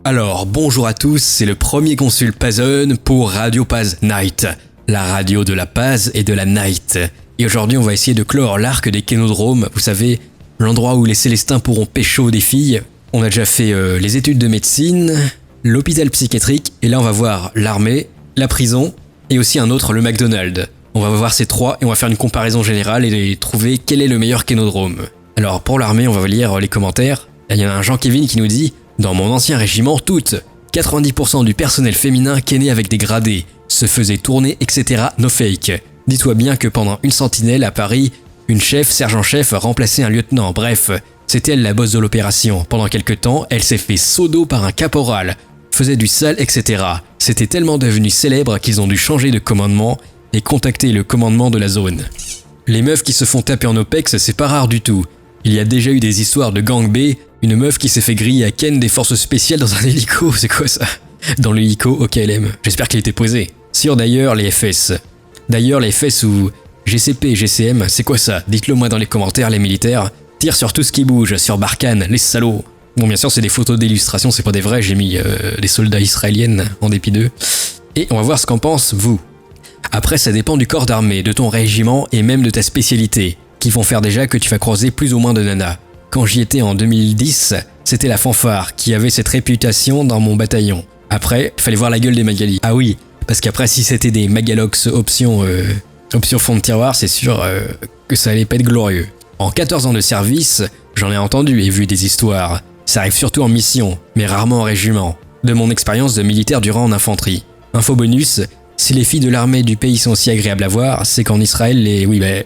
Alors, bonjour à tous, c'est le premier consul Pazone pour Radio Paz Night, la radio de la Paz et de la Night. Et aujourd'hui, on va essayer de clore l'arc des kénodromes, vous savez, l'endroit où les Célestins pourront pécho des filles. On a déjà fait les études de médecine, l'hôpital psychiatrique, et là on va voir l'armée, la prison, et aussi un autre, le McDonald's. On va voir ces trois et on va faire une comparaison générale et trouver quel est le meilleur kénodrome. Alors pour l'armée, on va lire les commentaires. Il y en a un Jean-Kévin qui nous dit « Dans mon ancien régiment, 90% du personnel féminin kéné avec des gradés, se faisait tourner, etc. No fake. Dis-toi bien que pendant une sentinelle à Paris, une chef, sergent-chef, remplaçait un lieutenant. Bref, c'était elle la boss de l'opération. Pendant quelques temps, elle s'est fait sodo par un caporal, faisait du sale, etc. C'était tellement devenu célèbre qu'ils ont dû changer de commandement et contacter le commandement de la zone. Les meufs qui se font taper en OPEX, c'est pas rare du tout. Il y a déjà eu des histoires de gang B, une meuf qui s'est fait griller à Ken des forces spéciales dans un hélico, c'est quoi ça? Dans l'hélico au KLM, j'espère qu'il était posé. Sur d'ailleurs les FS. D'ailleurs les FS ou GCP et GCM, c'est quoi ça? Dites-le moi dans les commentaires, les militaires. Tirent sur tout ce qui bouge, sur Barkhane, les salauds. Bon bien sûr c'est des photos d'illustration, c'est pas des vrais, j'ai mis des soldats israéliennes en dépit d'eux. Et on va voir ce qu'en pense vous. Après ça dépend du corps d'armée, de ton régiment et même de ta spécialité, qui vont faire déjà que tu vas croiser plus ou moins de nanas. Quand j'y étais en 2010, c'était la fanfare qui avait cette réputation dans mon bataillon. Après, il fallait voir la gueule des Magali. Ah oui, parce qu'après si c'était des Magalox option fond de tiroir, c'est sûr que ça allait pas être glorieux. En 14 ans de service, j'en ai entendu et vu des histoires. Ça arrive surtout en mission, mais rarement en régiment. De mon expérience de militaire du rang en infanterie. Info bonus, si les filles de l'armée du pays sont aussi agréables à voir, c'est qu'en Israël,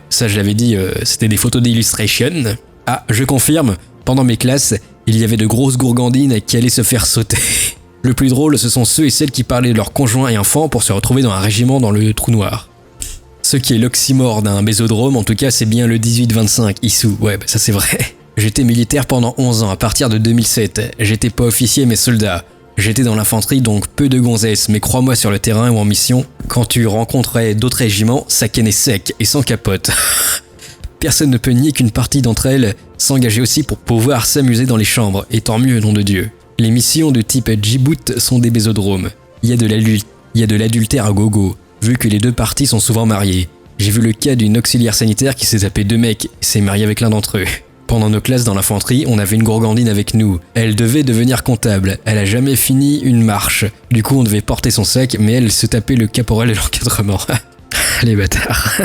ça je l'avais dit, c'était des photos d'illustration. Ah, je confirme, pendant mes classes, il y avait de grosses gourgandines qui allaient se faire sauter. Le plus drôle, ce sont ceux et celles qui parlaient de leurs conjoints et enfants pour se retrouver dans un régiment dans le trou noir. Ce qui est l'oxymore d'un bésodrome, en tout cas, c'est bien le 18-25, Issou. Ouais, ça c'est vrai. J'étais militaire pendant 11 ans, à partir de 2007. J'étais pas officier, mais soldat. J'étais dans l'infanterie, donc peu de gonzesses, mais crois-moi sur le terrain ou en mission, quand tu rencontrais d'autres régiments, ça kennait sec et sans capote. Personne ne peut nier qu'une partie d'entre elles s'engageait aussi pour pouvoir s'amuser dans les chambres, et tant mieux, nom de Dieu. Les missions de type Djibouti sont des bésodromes. Il y a de l'adultère à gogo, vu que les deux parties sont souvent mariées. J'ai vu le cas d'une auxiliaire sanitaire qui s'est tapé 2 mecs et s'est mariée avec l'un d'entre eux. Pendant nos classes dans l'infanterie, on avait une gourgandine avec nous. Elle devait devenir comptable. Elle a jamais fini une marche. Du coup, on devait porter son sac, mais elle se tapait le caporal et l'encadrement. Les bâtards.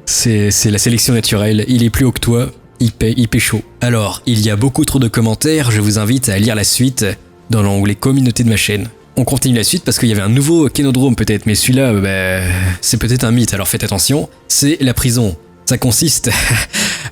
C'est la sélection naturelle. Il est plus haut que toi, il pécho. Alors, il y a beaucoup trop de commentaires. Je vous invite à lire la suite dans l'onglet communauté de ma chaîne. On continue la suite parce qu'il y avait un nouveau kénodrome peut-être, mais celui-là, c'est peut-être un mythe, alors faites attention. C'est la prison. Ça consiste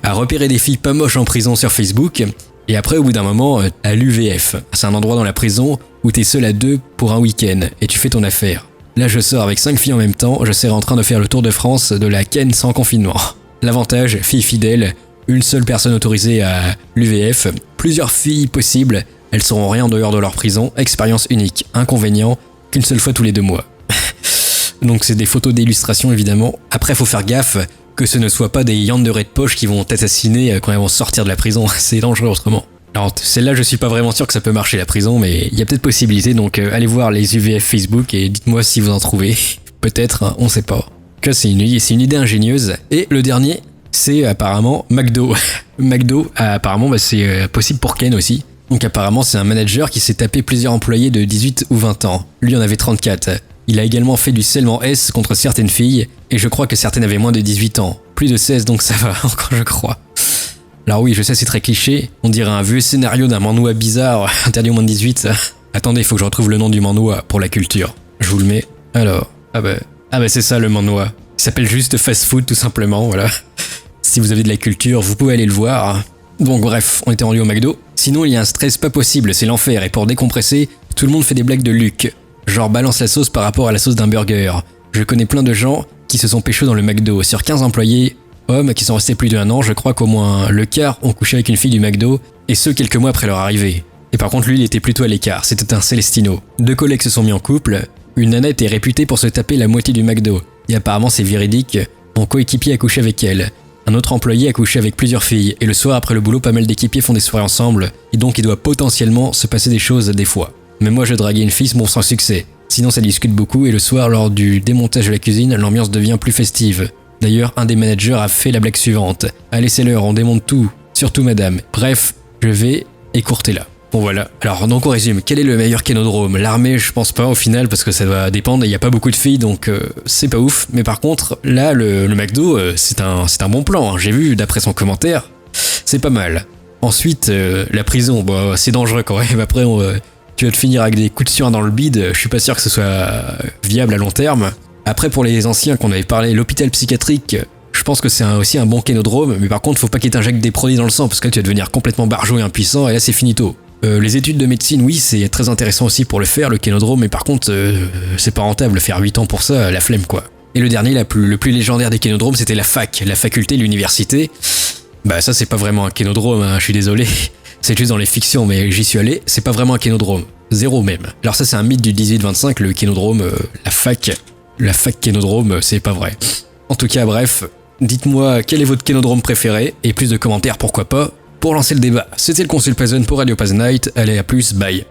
à repérer des filles pas moches en prison sur Facebook, et après au bout d'un moment, à l'UVF. C'est un endroit dans la prison où t'es seul à 2 pour un week-end, et tu fais ton affaire. Là je sors avec 5 filles en même temps, je serai en train de faire le tour de France de la ken sans confinement. L'avantage, filles fidèles, une seule personne autorisée à l'UVF, plusieurs filles possibles, elles seront rien en dehors de leur prison, expérience unique. Inconvénient, qu'une seule fois tous les 2 mois. Donc c'est des photos d'illustration évidemment. Après faut faire gaffe que ce ne soit pas des yandere de poche qui vont t'assassiner quand elles vont sortir de la prison, c'est dangereux autrement. Alors celle-là je suis pas vraiment sûr que ça peut marcher la prison, mais il y a peut-être possibilité, donc allez voir les UVF Facebook et dites-moi si vous en trouvez. Peut-être, hein, on sait pas. Que c'est une idée ingénieuse. Et le dernier, c'est apparemment McDo. McDo, apparemment c'est possible pour Ken aussi. Donc apparemment c'est un manager qui s'est tapé plusieurs employés de 18 ou 20 ans. Lui en avait 34. Il a également fait du scellement S contre certaines filles, et je crois que certaines avaient moins de 18 ans. Plus de 16 donc ça va encore je crois. Alors oui je sais c'est très cliché, on dirait un vieux scénario d'un manhwa bizarre, interdit au moins de 18. Attendez, il faut que je retrouve le nom du manhwa pour la culture. Je vous le mets. Alors, ah bah c'est ça le manhwa. Il s'appelle juste Fast Food tout simplement, voilà. Si vous avez de la culture, vous pouvez aller le voir. Donc bref, on était rendu au McDo. Sinon il y a un stress pas possible, c'est l'enfer, et pour décompresser, tout le monde fait des blagues de Luc. Genre balance la sauce par rapport à la sauce d'un burger. Je connais plein de gens qui se sont pécho dans le McDo. Sur 15 employés, hommes qui sont restés plus d'1 an, je crois qu'au moins le quart ont couché avec une fille du McDo, et ce quelques mois après leur arrivée. Et par contre lui il était plutôt à l'écart, c'était un Célestino. 2 collègues se sont mis en couple, une nana était réputée pour se taper la moitié du McDo, et apparemment c'est véridique, mon coéquipier a couché avec elle. Un autre employé a couché avec plusieurs filles, et le soir après le boulot, pas mal d'équipiers font des soirées ensemble, et donc il doit potentiellement se passer des choses des fois. Mais moi je draguais une fille, bon sans succès. Sinon ça discute beaucoup, et le soir lors du démontage de la cuisine, l'ambiance devient plus festive. D'ailleurs, un des managers a fait la blague suivante. Allez c'est l'heure, on démonte tout, surtout madame. Bref, je vais écourter là. Bon voilà, alors donc on résume, quel est le meilleur kénodrome? L'armée je pense pas au final parce que ça va dépendre, il n'y a pas beaucoup de filles donc c'est pas ouf, mais par contre là le McDo c'est un bon plan, hein. J'ai vu d'après son commentaire, c'est pas mal. Ensuite la prison, bon c'est dangereux quand même, après tu vas te finir avec des coups de surin dans le bide, je suis pas sûr que ce soit viable à long terme. Après pour les anciens qu'on avait parlé, l'hôpital psychiatrique, je pense que c'est aussi un bon kénodrome, mais par contre faut pas qu'il t'injecte des produits dans le sang parce que là tu vas devenir complètement barjot et impuissant et là c'est finito. Les études de médecine, oui, c'est très intéressant aussi pour le faire, le kénodrome, mais par contre, c'est pas rentable, faire 8 ans pour ça, la flemme quoi. Et le dernier, le plus légendaire des kénodromes, c'était la fac, la faculté, l'université. Bah ça c'est pas vraiment un kénodrome, hein, je suis désolé, c'est juste dans les fictions, mais j'y suis allé, c'est pas vraiment un kénodrome, zéro même. Alors ça c'est un mythe du 18-25, le kénodrome, la fac kénodrome, c'est pas vrai. En tout cas, bref, dites-moi quel est votre kénodrome préféré, et plus de commentaires pourquoi pas, pour lancer le débat. C'était le Consul Pazone pour Radio Paz Night, allez à plus, bye.